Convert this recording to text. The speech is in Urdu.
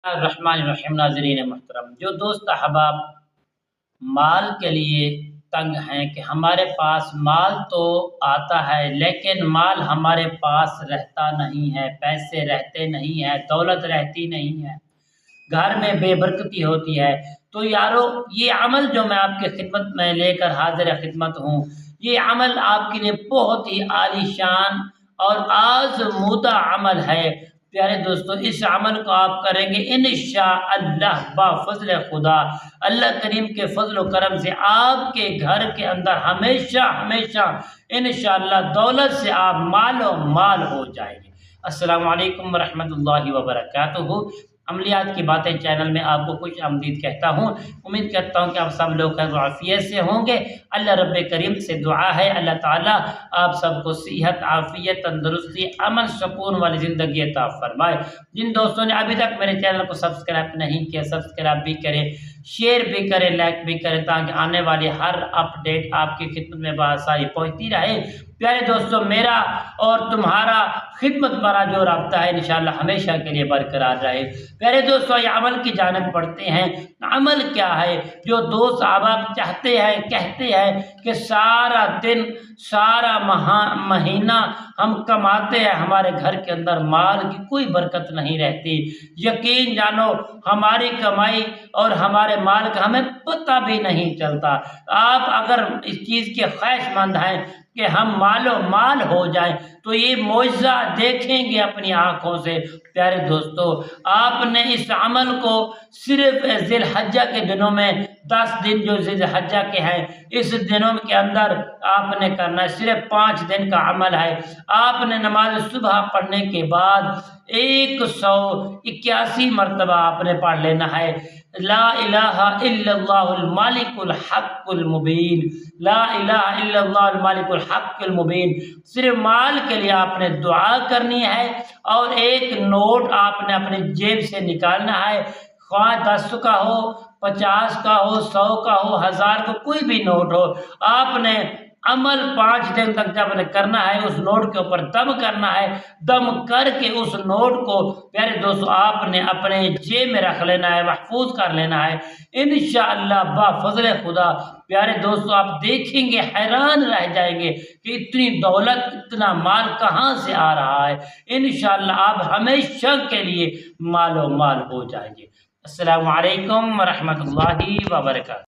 الرحمن الرحیم ناظرین محترم، جو دوست احباب مال کے لیے تنگ ہیں کہ ہمارے پاس مال تو آتا ہے لیکن مال ہمارے پاس رہتا نہیں ہے، پیسے رہتے نہیں ہیں، دولت رہتی نہیں ہے، گھر میں بے برکتی ہوتی ہے، تو یارو یہ عمل جو میں آپ کے خدمت میں لے کر حاضر خدمت ہوں، یہ عمل آپ کے لیے بہت ہی عالی شان اور آزمودہ عمل ہے۔ پیارے دوستو، اس عمل کو آپ کریں گے انشاءاللہ بفضل خدا، اللہ کریم کے فضل و کرم سے آپ کے گھر کے اندر ہمیشہ ہمیشہ انشاءاللہ دولت سے آپ مال و مال ہو جائیں گے۔ السلام علیکم ورحمۃ اللہ وبرکاتہ۔ عملیات کی باتیں چینل میں آپ کو خوش آمدید کہتا ہوں۔ امید کرتا ہوں کہ آپ سب لوگ خیر و عافیت سے ہوں گے۔ اللہ رب کریم سے دعا ہے اللہ تعالیٰ آپ سب کو صحت، عافیت، تندرستی، امن، سکون والی زندگی عطا فرمائے۔ جن دوستوں نے ابھی تک میرے چینل کو سبسکرائب نہیں کیا، سبسکرائب بھی کریں، شیئر بھی کریں، لائک بھی کریں، تاکہ آنے والی ہر اپڈیٹ آپ کی خدمت میں بآسانی پہنچتی رہے۔ پیارے دوستوں، میرا اور تمہارا خدمت بارا جو رابطہ ہے انشاءاللہ ہمیشہ کے لیے برقرار رہے۔ پیارے دوستوں، یہ عمل کی جانب پڑھتے ہیں۔ عمل کیا ہے جو دوست احباب چاہتے ہیں، کہتے ہیں کہ سارا دن، سارا مہینہ ہم کماتے ہیں، ہمارے گھر کے اندر مال کی کوئی برکت نہیں رہتی۔ یقین جانو ہماری کمائی اور ہمارے مال کا ہمیں پتہ بھی نہیں چلتا۔ آپ اگر اس چیز کے خواہش مند ہیں کہ ہم مال و مال ہو جائیں تو یہ معجزہ دیکھیں گے اپنی آنکھوں سے۔ پیارے دوستو، آپ نے اس عمل کو صرف ذی الحجہ کے دنوں میں 10 دن جو ذی الحجہ کے ہیں اس دنوں کے اندر آپ نے کرنا ہے۔ صرف 5 دن کا عمل ہے۔ آپ نے نماز صبح پڑھنے کے بعد 181 مرتبہ آپ نے پڑھ لینا ہے لا الہ الا اللہ المالک الحق المبین، لا الہ الا اللہ المالک الحق المبین۔ صرف مال کے لیے آپ نے دعا کرنی ہے اور ایک نوٹ آپ نے اپنی جیب سے نکالنا ہے، خواہ 10 کا ہو، 50 کا ہو، 100 کا ہو، 1000 کا، کوئی بھی نوٹ ہو۔ آپ نے عمل 5 دن تک جب کرنا ہے اس نوٹ کے اوپر دم کرنا ہے، دم کر کے اس نوٹ کو پیارے دوستو آپ نے اپنے جیب میں رکھ لینا ہے، محفوظ کر لینا ہے انشاءاللہ بفضل خدا۔ پیارے دوستو، آپ دیکھیں گے، حیران رہ جائیں گے کہ اتنی دولت، اتنا مال کہاں سے آ رہا ہے۔ انشاءاللہ آپ ہمیشہ کے لیے مال و مال ہو جائیں گے۔ السلام علیکم ورحمۃ اللہ وبرکاتہ۔